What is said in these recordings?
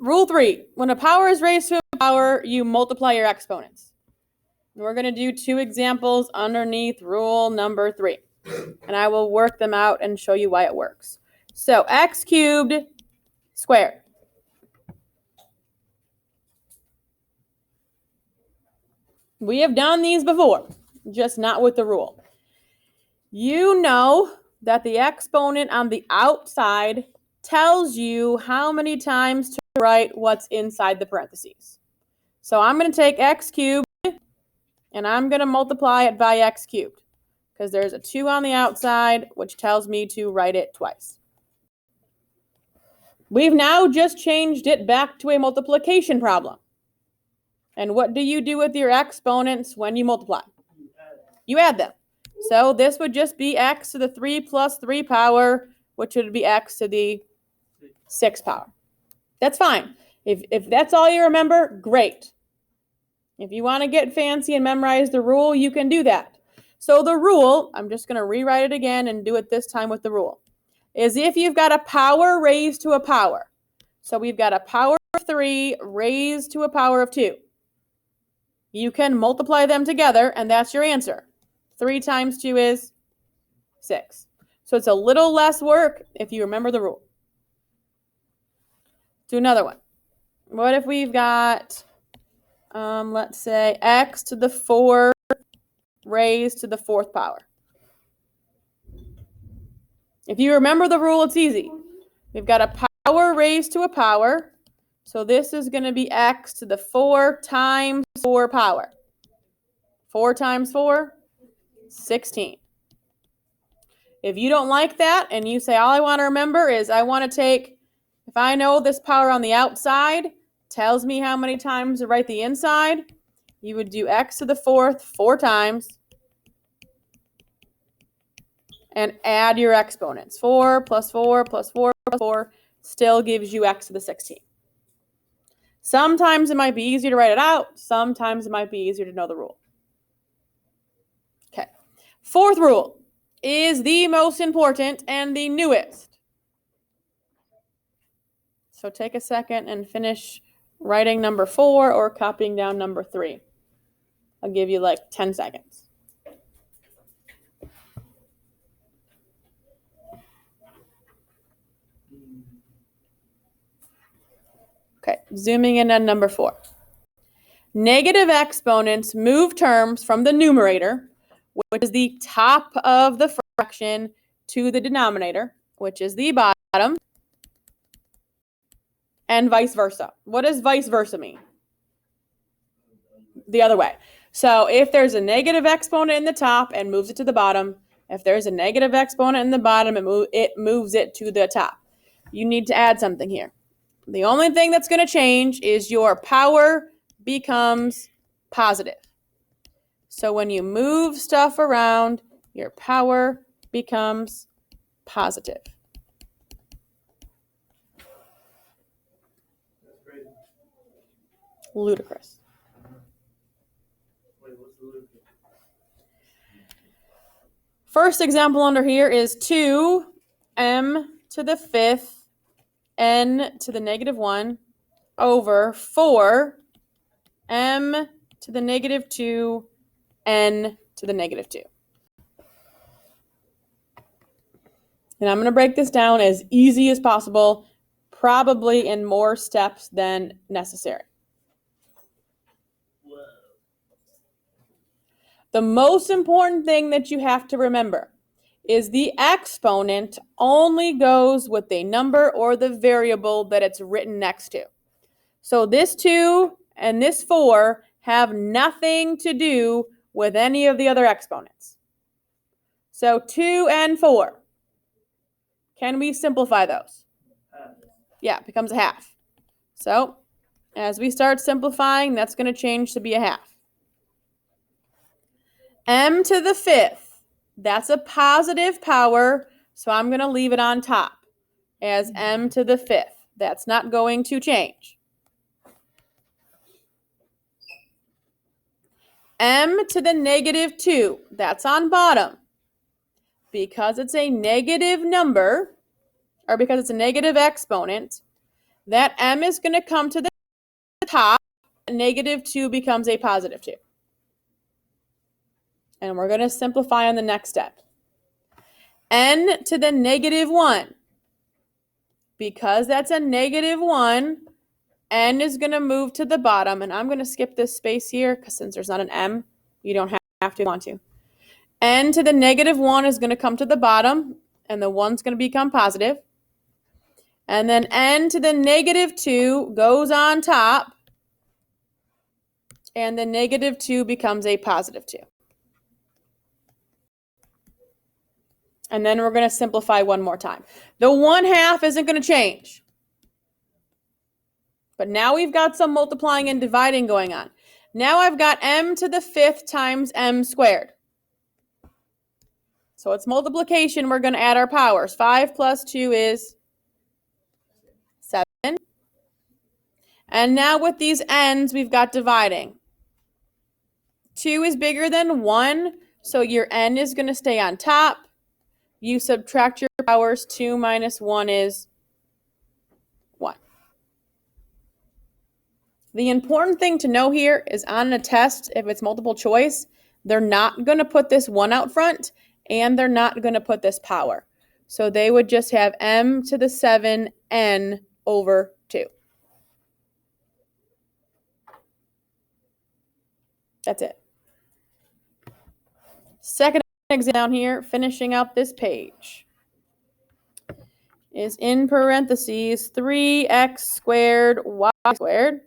Rule 3, when a power is raised to a power, you multiply your exponents. We're going to do 2 examples underneath rule number 3. And I will work them out and show you why it works. So x cubed squared. We have done these before, just not with the rule. You know that the exponent on the outside tells you how many times to write what's inside the parentheses. So I'm going to take x cubed and I'm going to multiply it by x cubed because there's a 2 on the outside, which tells me to write it twice. We've now just changed it back to a multiplication problem. And what do you do with your exponents when you multiply? You add them. So this would just be x to the 3 plus 3 power, which would be x to the 6 power. That's fine. If that's all you remember, great. If you want to get fancy and memorize the rule, you can do that. So the rule, I'm just going to rewrite it again and do it this time with the rule, is if you've got a power raised to a power. So we've got a power of 3 raised to a power of 2. You can multiply them together, and that's your answer. 3 times 2 is 6. So it's a little less work if you remember the rule. Do another one. What if we've got, let's say, x to the 4 raised to the 4th power? If you remember the rule, it's easy. We've got a power raised to a power. So this is going to be x to the 4 times 4 power. 4 times 4, 16. If you don't like that and you say, all I want to remember is I want to take, if I know this power on the outside tells me how many times to write the inside, you would do x to the 4th 4 times and add your exponents. 4 plus 4 plus 4 plus 4 still gives you x to the 16. Sometimes it might be easier to write it out. Sometimes it might be easier to know the rule. Okay. 4th rule is the most important and the newest. So take a second and finish writing number 4 or copying down number 3. I'll give you like 10 seconds. Okay, zooming in on number 4. Negative exponents move terms from the numerator, which is the top of the fraction, to the denominator, which is the bottom, and vice versa. What does vice versa mean? The other way. So if there's a negative exponent in the top and moves it to the bottom, if there's a negative exponent in the bottom, it moves it to the top. You need to add something here. The only thing that's going to change is your power becomes positive. So when you move stuff around, your power becomes positive. Ludicrous. First example under here is 2m to the 5th n to the negative 1 over 4m to the negative 2 n to the negative 2. And I'm going to break this down as easy as possible, probably in more steps than necessary. The most important thing that you have to remember is the exponent only goes with the number or the variable that it's written next to. So this 2 and this 4 have nothing to do with any of the other exponents. So 2 and 4. Can we simplify those? Yeah, it becomes a half. So as we start simplifying, that's going to change to be a half. M to the 5th. That's a positive power, so I'm going to leave it on top as m to the 5th. That's not going to change. M to the negative 2. That's on bottom. Because it's a negative number, or because it's a negative exponent, that m is going to come to the top. Negative 2 becomes a positive 2. And we're going to simplify on the next step. N to the negative 1. Because that's a negative 1, n is going to move to the bottom. And I'm going to skip this space here because since there's not an m, you don't have to want to. N to the negative 1 is going to come to the bottom, and the 1's going to become positive. And then n to the negative 2 goes on top, and the negative 2 becomes a positive 2. And then we're going to simplify one more time. The 1/2 isn't going to change. But now we've got some multiplying and dividing going on. Now I've got m to the 5th times m squared. So it's multiplication. We're going to add our powers. 5 plus 2 is 7. And now with these n's, we've got dividing. 2 is bigger than 1, so your n is going to stay on top. You subtract your powers. 2 minus 1 is 1. The important thing to know here is on a test, if it's multiple choice, they're not going to put this 1 out front, and they're not going to put this power. So they would just have m to the 7 n over 2. That's it. Second example down here, finishing out this page, is in parentheses 3x squared y squared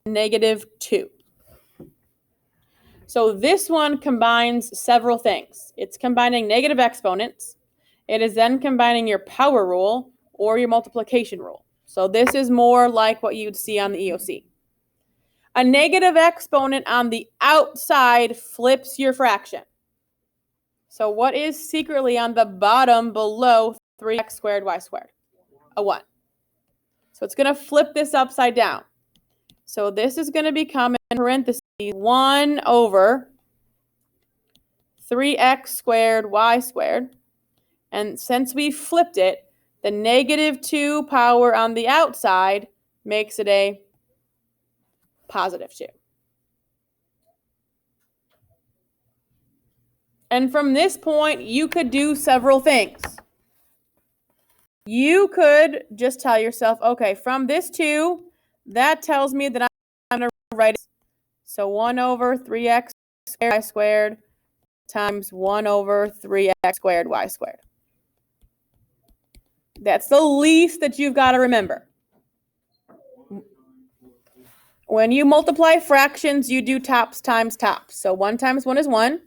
negative 2. So this one combines several things. It's combining negative exponents. It is then combining your power rule or your multiplication rule. So this is more like what you'd see on the EOC. A negative exponent on the outside flips your fraction. So what is secretly on the bottom below 3x squared y squared? A 1. So it's going to flip this upside down. So this is going to become in parentheses 1 over 3x squared y squared. And since we flipped it, the negative 2 power on the outside makes it a positive 2. And from this point, you could do several things. You could just tell yourself, okay, from this 2, that tells me that I'm going to write it. So 1 over 3x squared y squared times 1 over 3x squared y squared. That's the least that you've got to remember. When you multiply fractions, you do tops times tops. So 1 times 1 is 1.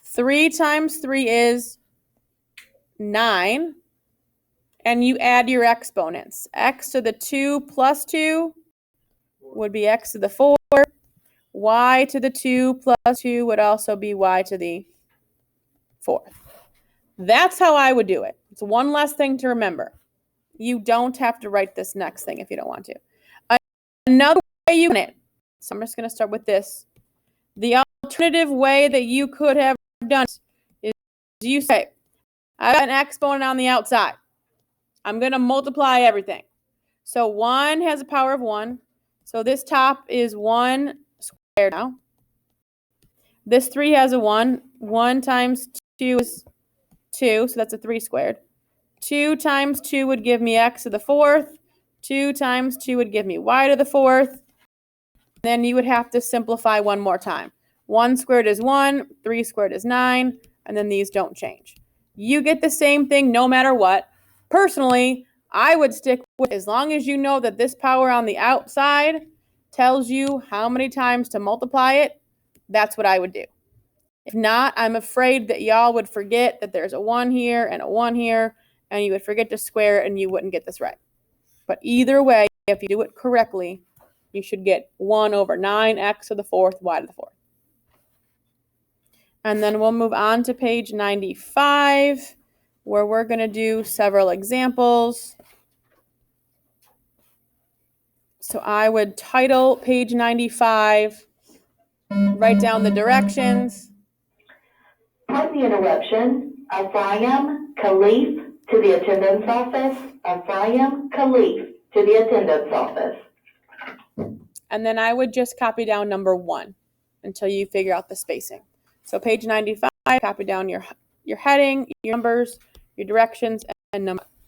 3 times 3 is 9. And you add your exponents. X to the 2 plus 2 would be x to the 4. Y to the 2 plus 2 would also be y to the 4th. That's how I would do it. It's one less thing to remember. You don't have to write this next thing if you don't want to. Another way you can it. So I'm just going to start with this. The alternative way that you could have done is you say, I got an exponent on the outside. I'm going to multiply everything. So 1 has a power of 1. So this top is 1 squared now. This 3 has a 1. 1 times 2 is 2, so that's a 3 squared. 2 times 2 would give me x to the 4th. 2 times 2 would give me y to the 4th. Then you would have to simplify one more time. 1 squared is 1, 3 squared is 9, and then these don't change. You get the same thing no matter what. Personally, I would stick with, as long as you know that this power on the outside tells you how many times to multiply it, that's what I would do. If not, I'm afraid that y'all would forget that there's a 1 here and a 1 here, and you would forget to square it and you wouldn't get this right. But either way, if you do it correctly, you should get 1 over 9x to the 4th, y to the 4th. And then we'll move on to page 95, where we're going to do several examples. So I would title page 95, write down the directions. Pardon the interruption. Ephraim Khalif to the attendance office. Ephraim Khalif to the attendance office. And then I would just copy down number 1 until you figure out the spacing. So page 95, copy down your heading, your numbers, your directions, and number.